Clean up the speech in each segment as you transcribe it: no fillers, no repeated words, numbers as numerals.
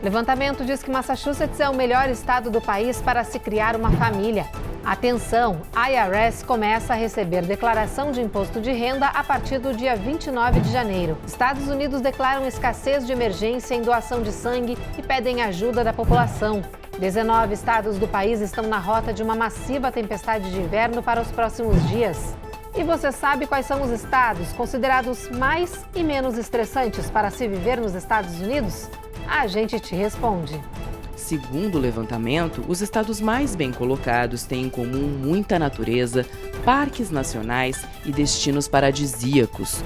Levantamento diz que Massachusetts é o melhor estado do país para se criar uma família. Atenção, a IRS começa a receber declaração de imposto de renda a partir do dia 29 de janeiro. Estados Unidos declaram escassez de emergência em doação de sangue e pedem ajuda da população. 19 estados do país estão na rota de uma massiva tempestade de inverno para os próximos dias. E você sabe quais são os estados considerados mais e menos estressantes para se viver nos Estados Unidos? A gente te responde. Segundo o levantamento, os estados mais bem colocados têm em comum muita natureza, parques nacionais e destinos paradisíacos.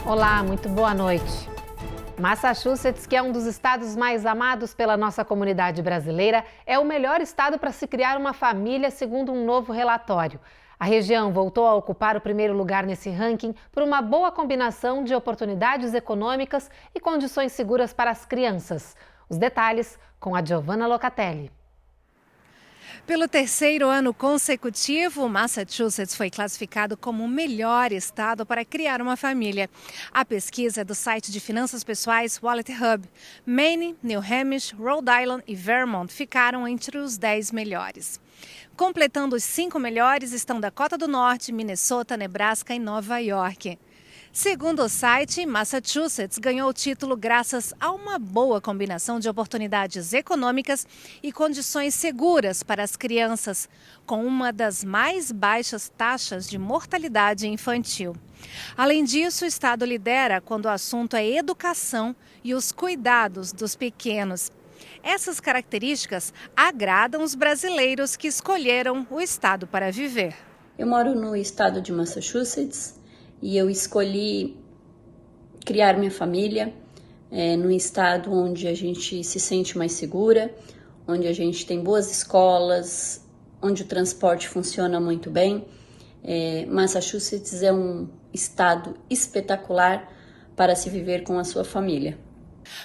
Olá, muito boa noite. Massachusetts, que é um dos estados mais amados pela nossa comunidade brasileira, é o melhor estado para se criar uma família, segundo um novo relatório. A região voltou a ocupar o primeiro lugar nesse ranking por uma boa combinação de oportunidades econômicas e condições seguras para as crianças. Os detalhes com a Giovanna Locatelli. Pelo terceiro ano consecutivo, Massachusetts foi classificado como o melhor estado para criar uma família. A pesquisa é do site de finanças pessoais Wallet Hub. Maine, New Hampshire, Rhode Island e Vermont ficaram entre os 10 melhores. Completando os 5 melhores estão Dakota do Norte, Minnesota, Nebraska e Nova York. Segundo o site, Massachusetts ganhou o título graças a uma boa combinação de oportunidades econômicas e condições seguras para as crianças, com uma das mais baixas taxas de mortalidade infantil. Além disso, o estado lidera quando o assunto é educação e os cuidados dos pequenos. Essas características agradam os brasileiros que escolheram o estado para viver. Eu moro no estado de Massachusetts. E eu escolhi criar minha família num estado onde a gente se sente mais segura, onde a gente tem boas escolas, onde o transporte funciona muito bem. Massachusetts é um estado espetacular para se viver com a sua família.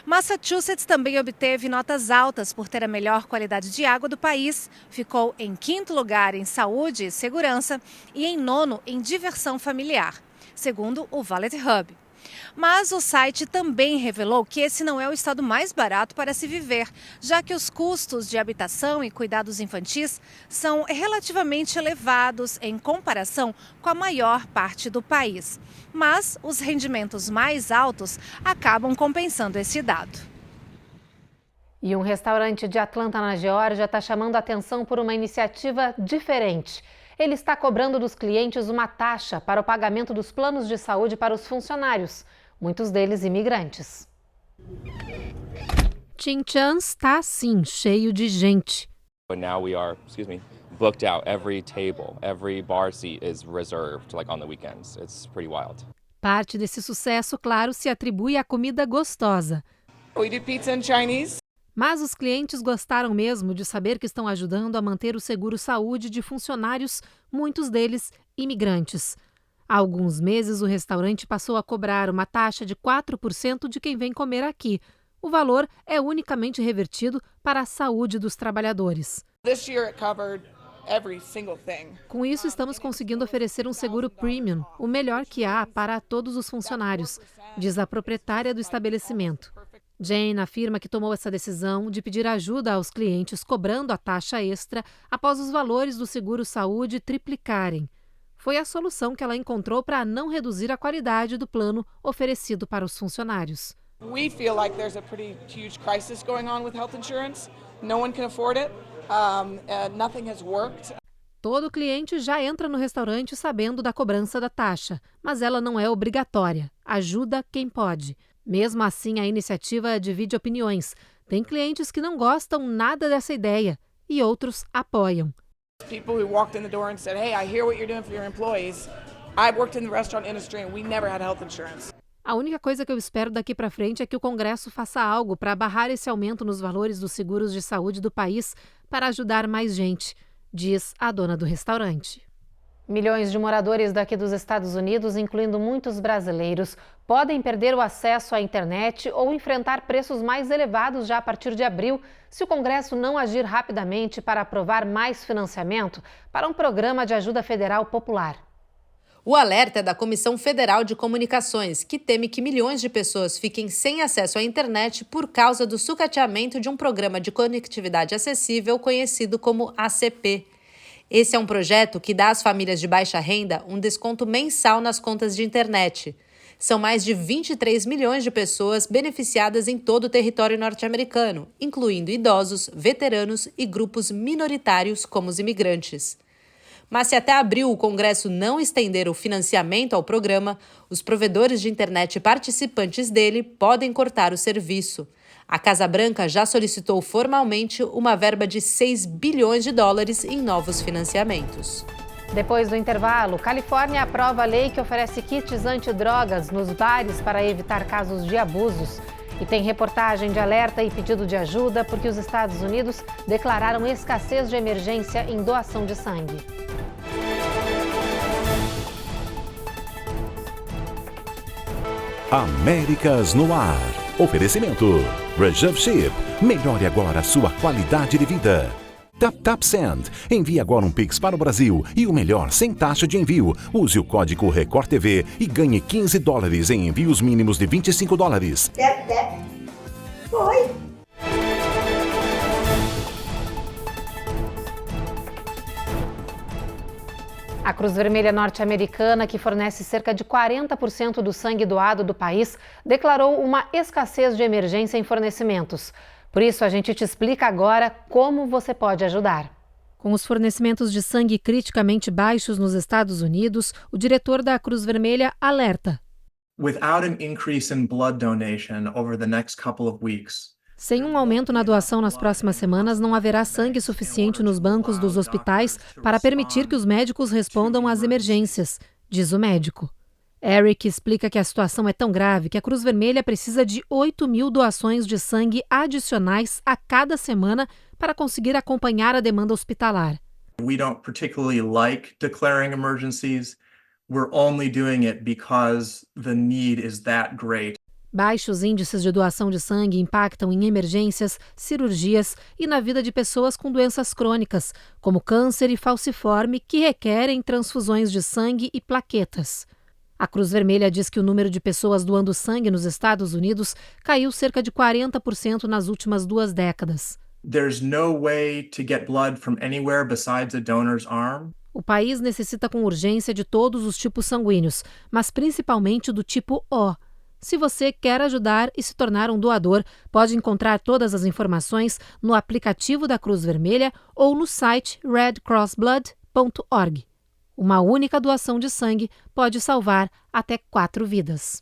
Massachusetts também obteve notas altas por ter a melhor qualidade de água do país, ficou em 5º lugar em saúde e segurança e em 9º em diversão familiar, segundo o Wallet Hub. Mas o site também revelou que esse não é o estado mais barato para se viver, já que os custos de habitação e cuidados infantis são relativamente elevados em comparação com a maior parte do país. Mas os rendimentos mais altos acabam compensando esse dado. E um restaurante de Atlanta, na Geórgia, está chamando a atenção por uma iniciativa diferente. Ele está cobrando dos clientes uma taxa para o pagamento dos planos de saúde para os funcionários, muitos deles imigrantes. Chin Chan's está assim, cheio de gente. Now we are, booked out. Every table, every bar seat is reserved, like on the weekends. It's pretty wild. Parte desse sucesso, claro, se atribui à comida gostosa. We do pizza and Chinese. Mas os clientes gostaram mesmo de saber que estão ajudando a manter o seguro-saúde de funcionários, muitos deles imigrantes. Há alguns meses, o restaurante passou a cobrar uma taxa de 4% de quem vem comer aqui. O valor é unicamente revertido para a saúde dos trabalhadores. This year it covered every single thing. Com isso, estamos conseguindo oferecer um seguro premium, o melhor que há para todos os funcionários, diz a proprietária do estabelecimento. Jane afirma que tomou essa decisão de pedir ajuda aos clientes cobrando a taxa extra após os valores do seguro-saúde triplicarem. Foi a solução que ela encontrou para não reduzir a qualidade do plano oferecido para os funcionários. We feel like there's a pretty huge crisis going on with health insurance. No one can afford it. Nothing has worked. Todo cliente já entra no restaurante sabendo da cobrança da taxa, mas ela não é obrigatória. Ajuda quem pode. Mesmo assim, a iniciativa divide opiniões. Tem clientes que não gostam nada dessa ideia e outros apoiam. People who walked in the door and said, "Hey, I hear what you're doing for your employees. I worked in the restaurant industry and we never had health insurance." A única coisa que eu espero daqui para frente é que o Congresso faça algo para barrar esse aumento nos valores dos seguros de saúde do país para ajudar mais gente, diz a dona do restaurante. Milhões de moradores daqui dos Estados Unidos, incluindo muitos brasileiros, podem perder o acesso à internet ou enfrentar preços mais elevados já a partir de abril, se o Congresso não agir rapidamente para aprovar mais financiamento para um programa de ajuda federal popular. O alerta é da Comissão Federal de Comunicações, que teme que milhões de pessoas fiquem sem acesso à internet por causa do sucateamento de um programa de conectividade acessível conhecido como ACP. Esse é um projeto que dá às famílias de baixa renda um desconto mensal nas contas de internet. São mais de 23 milhões de pessoas beneficiadas em todo o território norte-americano, incluindo idosos, veteranos e grupos minoritários como os imigrantes. Mas se até abril o Congresso não estender o financiamento ao programa, os provedores de internet participantes dele podem cortar o serviço. A Casa Branca já solicitou formalmente uma verba de 6 bilhões de dólares em novos financiamentos. Depois do intervalo, Califórnia aprova a lei que oferece kits antidrogas nos bares para evitar casos de abusos. E tem reportagem de alerta e pedido de ajuda porque os Estados Unidos declararam escassez de emergência em doação de sangue. Américas no ar. Oferecimento. Reserve Ship. Melhore agora a sua qualidade de vida. TapTap Send. Envie agora um Pix para o Brasil e o melhor sem taxa de envio. Use o código Record TV e ganhe 15 dólares em envios mínimos de 25 dólares. Foi. A Cruz Vermelha norte-americana, que fornece cerca de 40% do sangue doado do país, declarou uma escassez de emergência em fornecimentos. Por isso, a gente te explica agora como você pode ajudar. Com os fornecimentos de sangue criticamente baixos nos Estados Unidos, o diretor da Cruz Vermelha alerta. Without an increase in blood donation over the next couple of weeks, sem um aumento na doação nas próximas semanas, não haverá sangue suficiente nos bancos dos hospitais para permitir que os médicos respondam às emergências, diz o médico. Eric explica que a situação é tão grave que a Cruz Vermelha precisa de 8.000 doações de sangue adicionais a cada semana para conseguir acompanhar a demanda hospitalar. We don't particularly like declaring emergencies. We're only doing it because the need is that great. Baixos índices de doação de sangue impactam em emergências, cirurgias e na vida de pessoas com doenças crônicas, como câncer e falciforme, que requerem transfusões de sangue e plaquetas. A Cruz Vermelha diz que o número de pessoas doando sangue nos Estados Unidos caiu cerca de 40% nas últimas 2 décadas. There's no way to get blood from anywhere besides a donor's arm. O país necessita com urgência de todos os tipos sanguíneos, mas principalmente do tipo O. Se você quer ajudar e se tornar um doador, pode encontrar todas as informações no aplicativo da Cruz Vermelha ou no site redcrossblood.org. Uma única doação de sangue pode salvar até 4 vidas.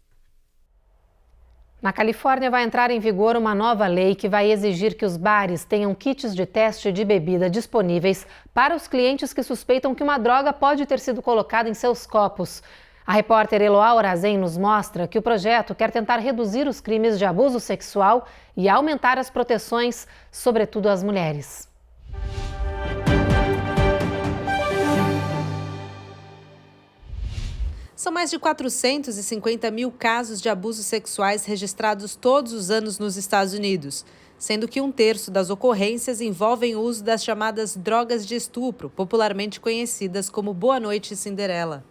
Na Califórnia vai entrar em vigor uma nova lei que vai exigir que os bares tenham kits de teste de bebida disponíveis para os clientes que suspeitam que uma droga pode ter sido colocada em seus copos. A repórter Eloá Orazen nos mostra que o projeto quer tentar reduzir os crimes de abuso sexual e aumentar as proteções, sobretudo às mulheres. São mais de 450 mil casos de abusos sexuais registrados todos os anos nos Estados Unidos, sendo que 1/3 das ocorrências envolvem o uso das chamadas drogas de estupro, popularmente conhecidas como Boa Noite Cinderela.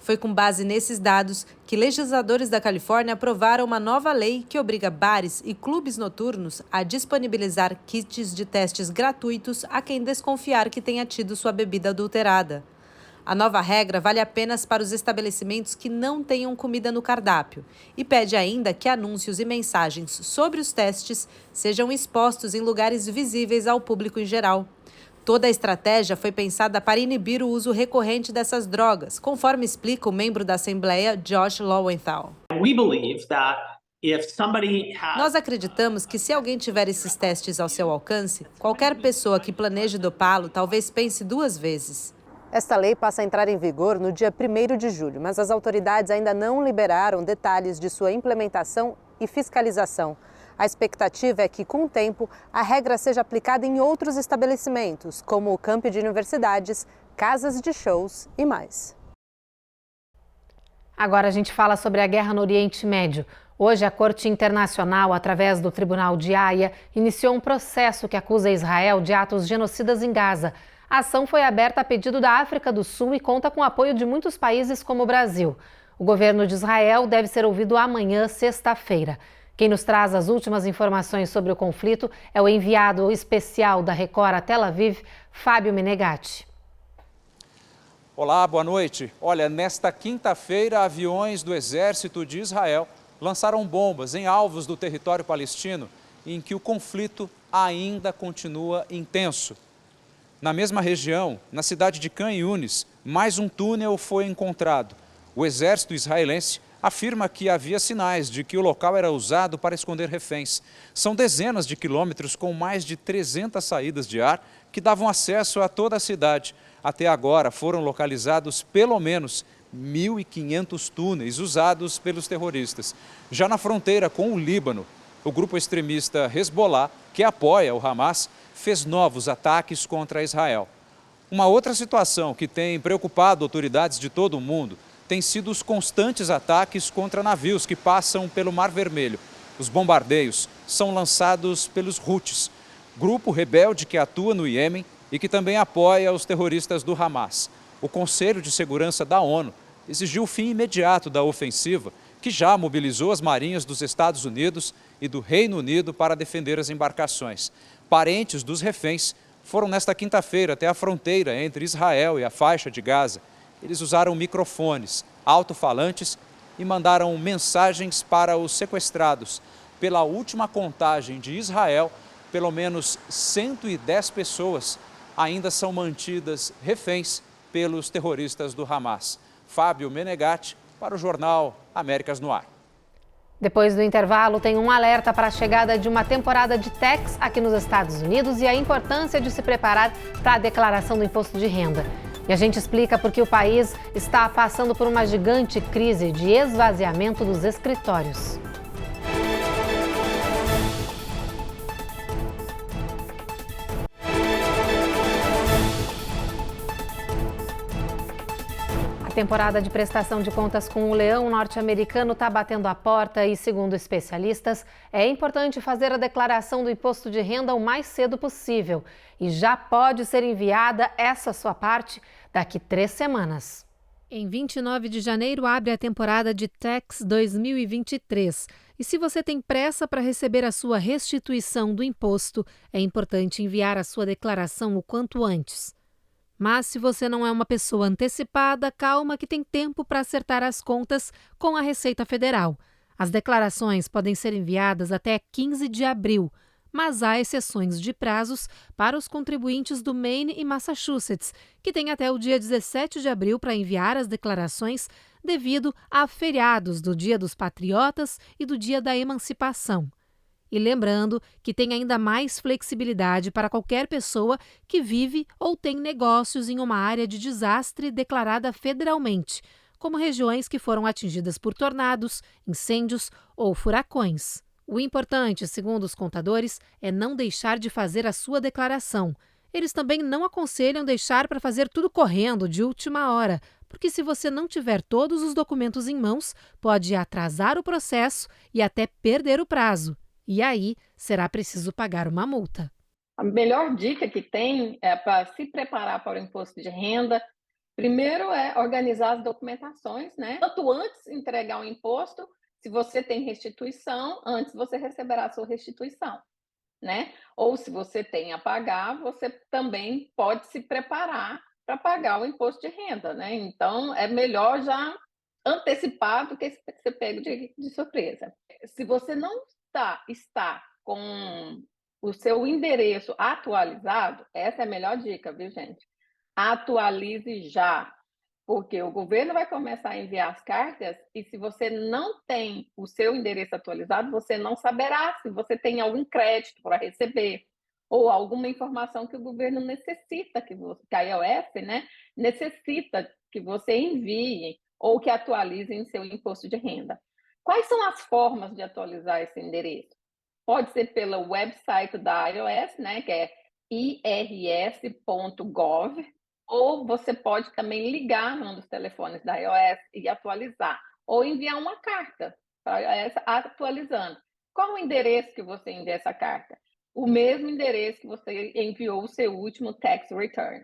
Foi com base nesses dados que legisladores da Califórnia aprovaram uma nova lei que obriga bares e clubes noturnos a disponibilizar kits de testes gratuitos a quem desconfiar que tenha tido sua bebida adulterada. A nova regra vale apenas para os estabelecimentos que não tenham comida no cardápio e pede ainda que anúncios e mensagens sobre os testes sejam expostos em lugares visíveis ao público em geral. Toda a estratégia foi pensada para inibir o uso recorrente dessas drogas, conforme explica o membro da Assembleia, Josh Lowenthal. Nós acreditamos que se alguém tiver esses testes ao seu alcance, qualquer pessoa que planeje dopá-lo talvez pense 2 vezes. Esta lei passa a entrar em vigor no dia 1º de julho, mas as autoridades ainda não liberaram detalhes de sua implementação e fiscalização. A expectativa é que, com o tempo, a regra seja aplicada em outros estabelecimentos, como o campi de universidades, casas de shows e mais. Agora a gente fala sobre a guerra no Oriente Médio. Hoje, a Corte Internacional, através do Tribunal de Haia, iniciou um processo que acusa Israel de atos genocidas em Gaza. A ação foi aberta a pedido da África do Sul e conta com o apoio de muitos países como o Brasil. O governo de Israel deve ser ouvido amanhã, sexta-feira. Quem nos traz as últimas informações sobre o conflito é o enviado especial da Record a Tel Aviv, Fábio Menegatti. Olá, boa noite. Olha, nesta quinta-feira, aviões do Exército de Israel lançaram bombas em alvos do território palestino, em que o conflito ainda continua intenso. Na mesma região, na cidade de Khan Yunis, mais um túnel foi encontrado. O exército israelense afirma que havia sinais de que o local era usado para esconder reféns. São dezenas de quilômetros com mais de 300 saídas de ar que davam acesso a toda a cidade. Até agora foram localizados pelo menos 1.500 túneis usados pelos terroristas. Já na fronteira com o Líbano, o grupo extremista Hezbollah, que apoia o Hamas, fez novos ataques contra Israel. Uma outra situação que tem preocupado autoridades de todo o mundo tem sido os constantes ataques contra navios que passam pelo Mar Vermelho. Os bombardeios são lançados pelos Houthis, grupo rebelde que atua no Iêmen e que também apoia os terroristas do Hamas. O Conselho de Segurança da ONU exigiu o fim imediato da ofensiva, que já mobilizou as marinhas dos Estados Unidos e do Reino Unido para defender as embarcações. Parentes dos reféns foram nesta quinta-feira até a fronteira entre Israel e a faixa de Gaza. Eles usaram microfones, alto-falantes e mandaram mensagens para os sequestrados. Pela última contagem de Israel, pelo menos 110 pessoas ainda são mantidas reféns pelos terroristas do Hamas. Fábio Menegatti, para o jornal Américas no Ar. Depois do intervalo, tem um alerta para a chegada de uma temporada de tax aqui nos Estados Unidos e a importância de se preparar para a declaração do imposto de renda. E a gente explica por que o país está passando por uma gigante crise de esvaziamento dos escritórios. A temporada de prestação de contas com o leão norte-americano está batendo a porta e, segundo especialistas, é importante fazer a declaração do imposto de renda o mais cedo possível. E já pode ser enviada essa sua parte daqui 3 semanas. Em 29 de janeiro abre a temporada de Tax 2023. E se você tem pressa para receber a sua restituição do imposto, é importante enviar a sua declaração o quanto antes. Mas se você não é uma pessoa antecipada, calma que tem tempo para acertar as contas com a Receita Federal. As declarações podem ser enviadas até 15 de abril, mas há exceções de prazos para os contribuintes do Maine e Massachusetts, que têm até o dia 17 de abril para enviar as declarações devido a feriados do Dia dos Patriotas e do Dia da Emancipação. E lembrando que tem ainda mais flexibilidade para qualquer pessoa que vive ou tem negócios em uma área de desastre declarada federalmente, como regiões que foram atingidas por tornados, incêndios ou furacões. O importante, segundo os contadores, é não deixar de fazer a sua declaração. Eles também não aconselham deixar para fazer tudo correndo de última hora, porque se você não tiver todos os documentos em mãos, pode atrasar o processo e até perder o prazo. E aí, será preciso pagar uma multa. A melhor dica que tem é para se preparar para o imposto de renda. Primeiro é organizar as documentações, né? Quanto antes entregar o imposto, se você tem restituição, antes você receberá a sua restituição, né? Ou se você tem a pagar, você também pode se preparar para pagar o imposto de renda, né? Então, é melhor já antecipar do que ser pego de surpresa. Se você não está com o seu endereço atualizado, essa é a melhor dica, viu, gente? Atualize já, porque o governo vai começar a enviar as cartas e se você não tem o seu endereço atualizado, você não saberá se você tem algum crédito para receber ou alguma informação que o governo necessita, que a IRS, né, necessita que você envie ou que atualize em seu imposto de renda. Quais são as formas de atualizar esse endereço? Pode ser pelo website da IRS, né, que é irs.gov, ou você pode também ligar num dos telefones da iOS e atualizar, ou enviar uma carta para a iOS atualizando. Qual o endereço que você envia essa carta? O mesmo endereço que você enviou o seu último tax return.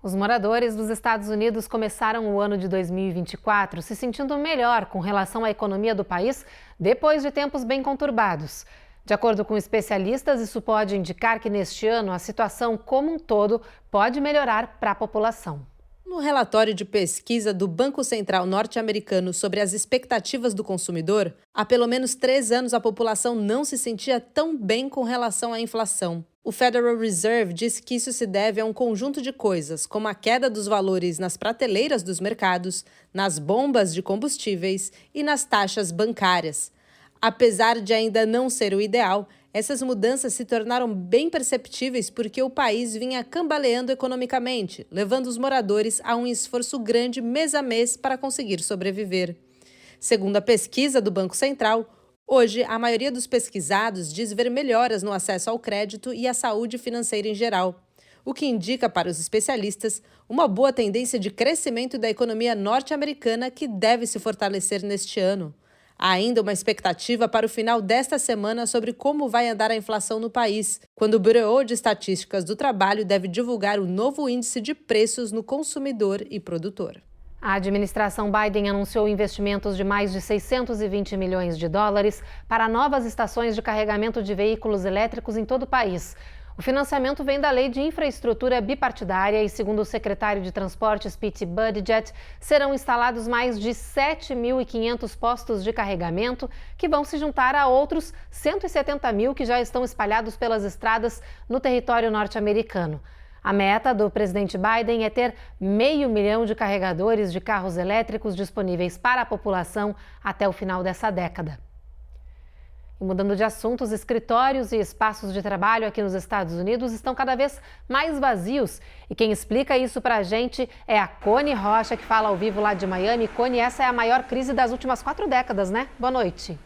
Os moradores dos Estados Unidos começaram o ano de 2024 se sentindo melhor com relação à economia do país depois de tempos bem conturbados. De acordo com especialistas, isso pode indicar que neste ano a situação como um todo pode melhorar para a população. No relatório de pesquisa do Banco Central norte-americano sobre as expectativas do consumidor, há pelo menos 3 anos a população não se sentia tão bem com relação à inflação. O Federal Reserve disse que isso se deve a um conjunto de coisas, como a queda dos valores nas prateleiras dos mercados, nas bombas de combustíveis e nas taxas bancárias. Apesar de ainda não ser o ideal, essas mudanças se tornaram bem perceptíveis porque o país vinha cambaleando economicamente, levando os moradores a um esforço grande mês a mês para conseguir sobreviver. Segundo a pesquisa do Banco Central, hoje a maioria dos pesquisados diz ver melhoras no acesso ao crédito e à saúde financeira em geral, o que indica para os especialistas uma boa tendência de crescimento da economia norte-americana que deve se fortalecer neste ano. Há ainda uma expectativa para o final desta semana sobre como vai andar a inflação no país, quando o Bureau de Estatísticas do Trabalho deve divulgar o novo índice de preços no consumidor e produtor. A administração Biden anunciou investimentos de mais de 620 milhões de dólares para novas estações de carregamento de veículos elétricos em todo o país. O financiamento vem da Lei de Infraestrutura Bipartidária e, segundo o secretário de Transportes, Pete Buttigieg, serão instalados mais de 7.500 postos de carregamento que vão se juntar a outros 170 mil que já estão espalhados pelas estradas no território norte-americano. A meta do presidente Biden é ter 500 mil de carregadores de carros elétricos disponíveis para a população até o final dessa década. E mudando de assunto, os escritórios e espaços de trabalho aqui nos Estados Unidos estão cada vez mais vazios. E quem explica isso para a gente é a Cone Rocha, que fala ao vivo lá de Miami. Cone, essa é a maior crise das últimas 4 décadas, né? Boa noite.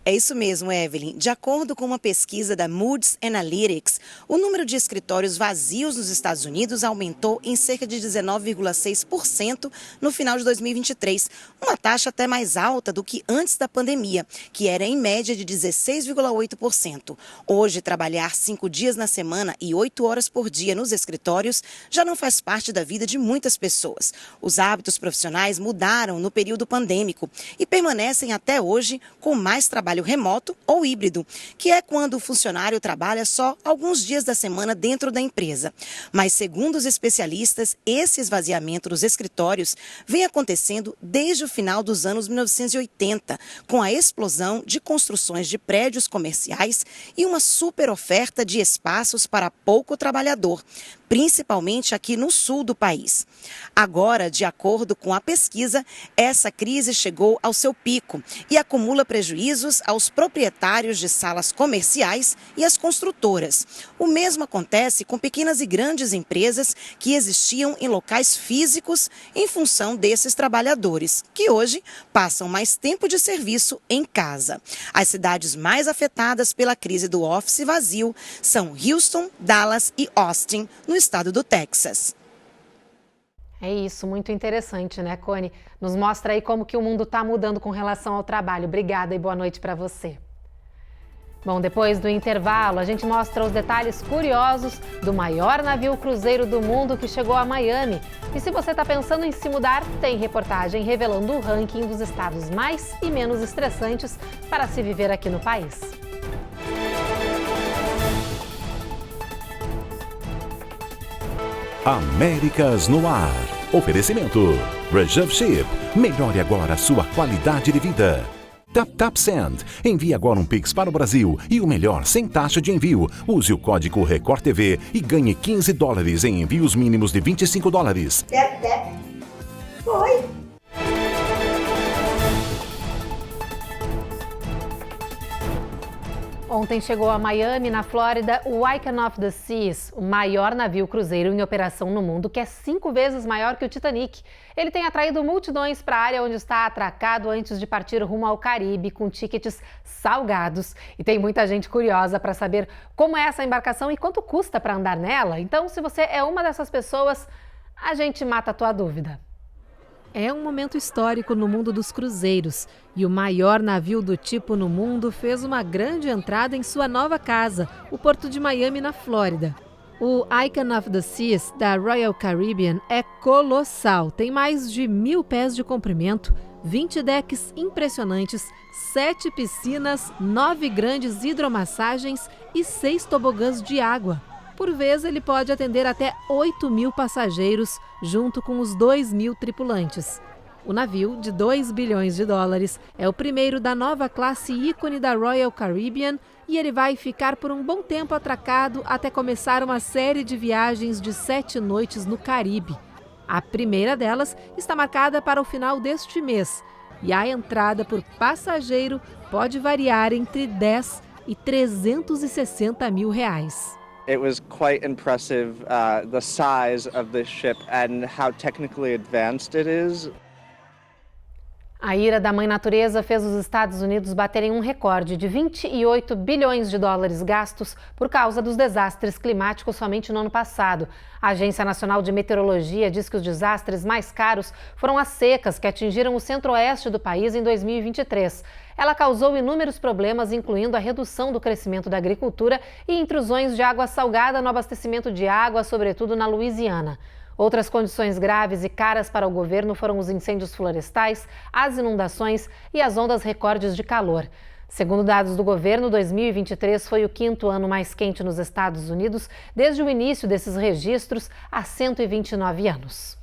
É isso mesmo, Evelyn. De acordo com uma pesquisa da Moody's Analytics, o número de escritórios vazios nos Estados Unidos aumentou em cerca de 19% no final de 2023, uma taxa até mais alta do que antes da pandemia, que era em média de 16,8%. Hoje, trabalhar 5 dias na semana e 8 horas por dia nos escritórios já não faz parte da vida de muitas pessoas. Os hábitos profissionais mudaram no período pandêmico e permanecem até hoje com mais trabalho remoto ou híbrido, que é quando o funcionário trabalha só alguns dias da semana dentro da empresa. Mas, segundo os especialistas, esse esvaziamento dos escritórios vem acontecendo desde o final dos anos 1980, com a explosão de construções de prédios comerciais e uma super oferta de espaços para pouco trabalhador, principalmente aqui no sul do país. Agora, de acordo com a pesquisa, essa crise chegou ao seu pico e acumula prejuízos aos proprietários de salas comerciais e às construtoras. O mesmo acontece com pequenas e grandes empresas que existiam em locais físicos em função desses trabalhadores, que hoje passam mais tempo de serviço em casa. As cidades mais afetadas pela crise do office vazio são Houston, Dallas e Austin, no estado do Texas. É isso, muito interessante, né, Cone? Nos mostra aí como que o mundo está mudando com relação ao trabalho. Obrigada e boa noite para você. Bom, depois do intervalo, a gente mostra os detalhes curiosos do maior navio cruzeiro do mundo que chegou a Miami. E se você está pensando em se mudar, tem reportagem revelando o ranking dos estados mais e menos estressantes para se viver aqui no país. Américas no Ar. Oferecimento. Reserve Ship. Melhore agora a sua qualidade de vida. TapTap Send. Envie agora um Pix para o Brasil e o melhor sem taxa de envio. Use o código Record TV e ganhe $15 em envios mínimos de $25. Tap. Foi. Ontem chegou a Miami, na Flórida, o Icon of the Seas, o maior navio cruzeiro em operação no mundo, que é 5 vezes maior que o Titanic. Ele tem atraído multidões para a área onde está atracado antes de partir rumo ao Caribe, com tickets salgados. E tem muita gente curiosa para saber como é essa embarcação e quanto custa para andar nela. Então, se você é uma dessas pessoas, a gente mata a tua dúvida. É um momento histórico no mundo dos cruzeiros e o maior navio do tipo no mundo fez uma grande entrada em sua nova casa, o Porto de Miami, na Flórida. O Icon of the Seas, da Royal Caribbean, é colossal. Tem mais de 1.000 pés de comprimento, 20 decks impressionantes, 7 piscinas, 9 grandes hidromassagens e 6 tobogãs de água. Por vez, ele pode atender até 8.000 passageiros, junto com os 2.000 tripulantes. O navio, de 2 bilhões de dólares, é o primeiro da nova classe ícone da Royal Caribbean e ele vai ficar por um bom tempo atracado até começar uma série de viagens de 7 noites no Caribe. A primeira delas está marcada para o final deste mês e a entrada por passageiro pode variar entre 10 e 360 mil reais. It was quite impressive, the size of this ship and how technically advanced it is. A ira da mãe natureza fez os Estados Unidos baterem um recorde de 28 bilhões de dólares gastos por causa dos desastres climáticos somente no ano passado. A Agência Nacional de Meteorologia diz que os desastres mais caros foram as secas que atingiram o centro-oeste do país em 2023. Ela causou inúmeros problemas, incluindo a redução do crescimento da agricultura e intrusões de água salgada no abastecimento de água, sobretudo na Louisiana. Outras condições graves e caras para o governo foram os incêndios florestais, as inundações e as ondas recordes de calor. Segundo dados do governo, 2023 foi o 5º ano mais quente nos Estados Unidos desde o início desses registros há 129 anos.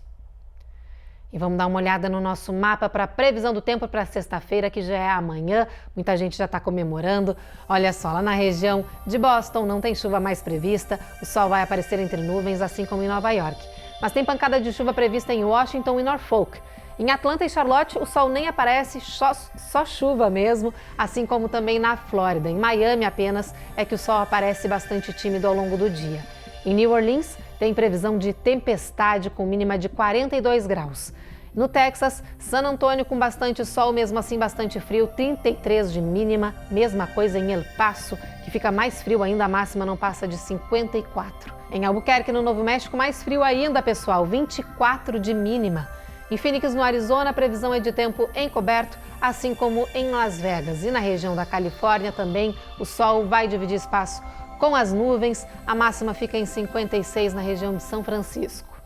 E vamos dar uma olhada no nosso mapa para a previsão do tempo para sexta-feira, que já é amanhã. Muita gente já está comemorando. Olha só, lá na região de Boston não tem chuva mais prevista. O sol vai aparecer entre nuvens, assim como em Nova York. Mas tem pancada de chuva prevista em Washington e Norfolk. Em Atlanta e Charlotte, o sol nem aparece, só chuva mesmo, assim como também na Flórida. Em Miami apenas é que o sol aparece bastante tímido ao longo do dia. Em New Orleans, tem previsão de tempestade com mínima de 42 graus. No Texas, San Antônio com bastante sol, mesmo assim bastante frio, 33 de mínima. Mesma coisa em El Paso, que fica mais frio ainda, a máxima não passa de 54. Em Albuquerque, no Novo México, mais frio ainda, pessoal, 24 de mínima. Em Phoenix, no Arizona, a previsão é de tempo encoberto, assim como em Las Vegas. E na região da Califórnia também, o sol vai dividir espaço com as nuvens. A máxima fica em 56 na região de São Francisco.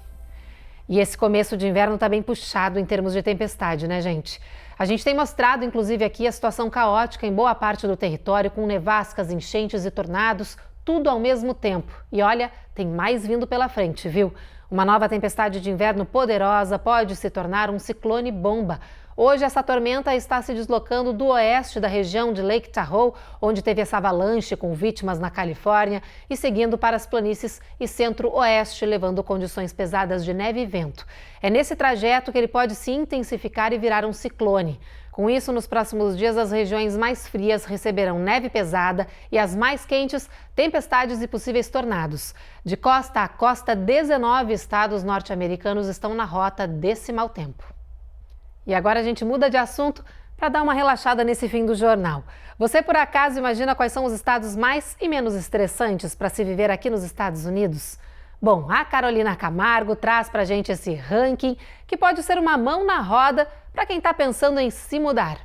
E esse começo de inverno está bem puxado em termos de tempestade, né, gente? A gente tem mostrado, inclusive, aqui a situação caótica em boa parte do território, com nevascas, enchentes e tornados, tudo ao mesmo tempo. E olha, tem mais vindo pela frente, viu? Uma nova tempestade de inverno poderosa pode se tornar um ciclone bomba. Hoje, essa tormenta está se deslocando do oeste da região de Lake Tahoe, onde teve essa avalanche com vítimas na Califórnia, e seguindo para as planícies e centro-oeste, levando condições pesadas de neve e vento. É nesse trajeto que ele pode se intensificar e virar um ciclone. Com isso, nos próximos dias, as regiões mais frias receberão neve pesada e as mais quentes, tempestades e possíveis tornados. De costa a costa, 19 estados norte-americanos estão na rota desse mau tempo. E agora a gente muda de assunto para dar uma relaxada nesse fim do jornal. Você, por acaso, imagina quais são os estados mais e menos estressantes para se viver aqui nos Estados Unidos? Bom, a Carolina Camargo traz para a gente esse ranking que pode ser uma mão na roda para quem está pensando em se mudar.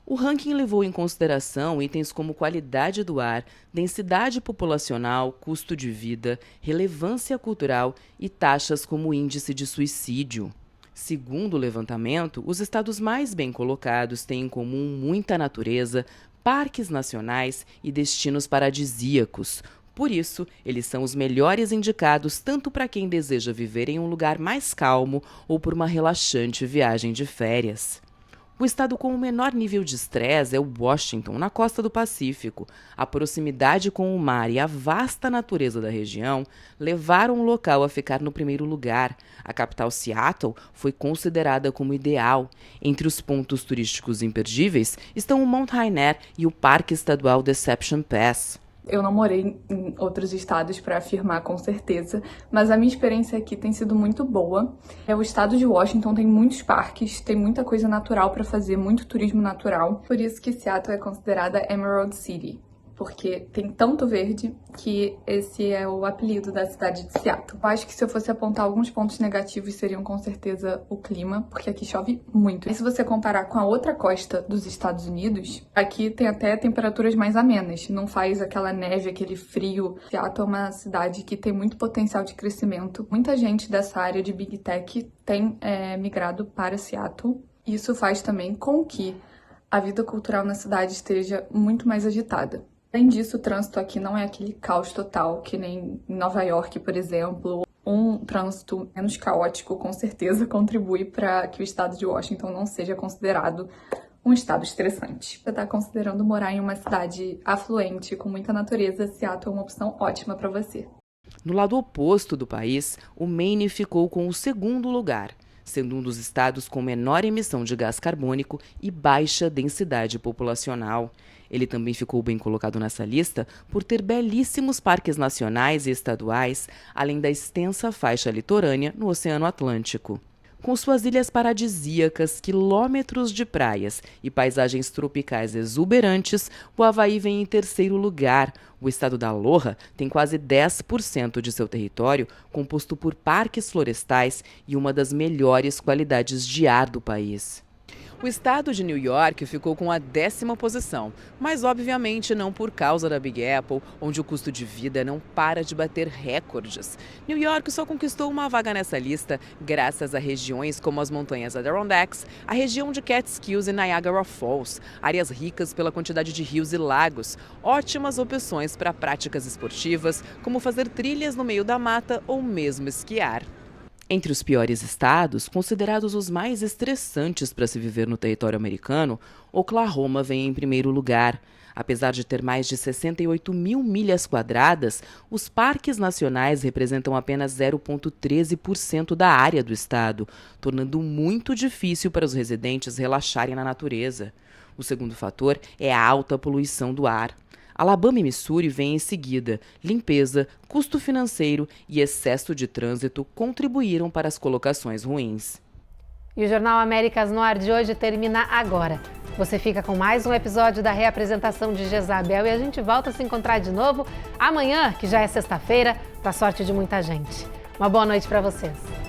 O ranking levou em consideração itens como qualidade do ar, densidade populacional, custo de vida, relevância cultural e taxas como índice de suicídio. Segundo o levantamento, os estados mais bem colocados têm em comum muita natureza, parques nacionais e destinos paradisíacos. Por isso, eles são os melhores indicados tanto para quem deseja viver em um lugar mais calmo ou por uma relaxante viagem de férias. O estado com o menor nível de estresse é o Washington, na costa do Pacífico. A proximidade com o mar e a vasta natureza da região levaram o local a ficar no primeiro lugar. A capital Seattle foi considerada como ideal. Entre os pontos turísticos imperdíveis estão o Mount Rainier e o Parque Estadual Deception Pass. Eu não morei em outros estados para afirmar com certeza, mas a minha experiência aqui tem sido muito boa. O estado de Washington tem muitos parques, tem muita coisa natural para fazer, muito turismo natural. Por isso que Seattle é considerada Emerald City, porque tem tanto verde que esse é o apelido da cidade de Seattle. Eu acho que se eu fosse apontar alguns pontos negativos seriam com certeza o clima, porque aqui chove muito. E se você comparar com a outra costa dos Estados Unidos, aqui tem até temperaturas mais amenas, não faz aquela neve, aquele frio. Seattle é uma cidade que tem muito potencial de crescimento. Muita gente dessa área de Big Tech tem migrado para Seattle. Isso faz também com que a vida cultural na cidade esteja muito mais agitada. Além disso, o trânsito aqui não é aquele caos total, que nem em Nova York, por exemplo. Um trânsito menos caótico, com certeza, contribui para que o estado de Washington não seja considerado um estado estressante. Você está considerando morar em uma cidade afluente, com muita natureza, Seattle é uma opção ótima para você. No lado oposto do país, o Maine ficou com o segundo lugar, sendo um dos estados com menor emissão de gás carbônico e baixa densidade populacional. Ele também ficou bem colocado nessa lista por ter belíssimos parques nacionais e estaduais, além da extensa faixa litorânea no Oceano Atlântico. Com suas ilhas paradisíacas, quilômetros de praias e paisagens tropicais exuberantes, o Havaí vem em terceiro lugar. O estado da Aloha tem quase 10% de seu território composto por parques florestais e uma das melhores qualidades de ar do país. O estado de New York ficou com a 10ª posição, mas obviamente não por causa da Big Apple, onde o custo de vida não para de bater recordes. New York só conquistou uma vaga nessa lista graças a regiões como as montanhas Adirondacks, a região de Catskills e Niagara Falls, áreas ricas pela quantidade de rios e lagos, ótimas opções para práticas esportivas, como fazer trilhas no meio da mata ou mesmo esquiar. Entre os piores estados, considerados os mais estressantes para se viver no território americano, Oklahoma vem em primeiro lugar. Apesar de ter mais de 68 mil milhas quadradas, os parques nacionais representam apenas 0,13% da área do estado, tornando muito difícil para os residentes relaxarem na natureza. O segundo fator é a alta poluição do ar. Alabama e Missouri vêm em seguida. Limpeza, custo financeiro e excesso de trânsito contribuíram para as colocações ruins. E o Jornal Américas no Ar de hoje termina agora. Você fica com mais um episódio da reapresentação de Jezabel e a gente volta a se encontrar de novo amanhã, que já é sexta-feira, para sorte de muita gente. Uma boa noite para vocês.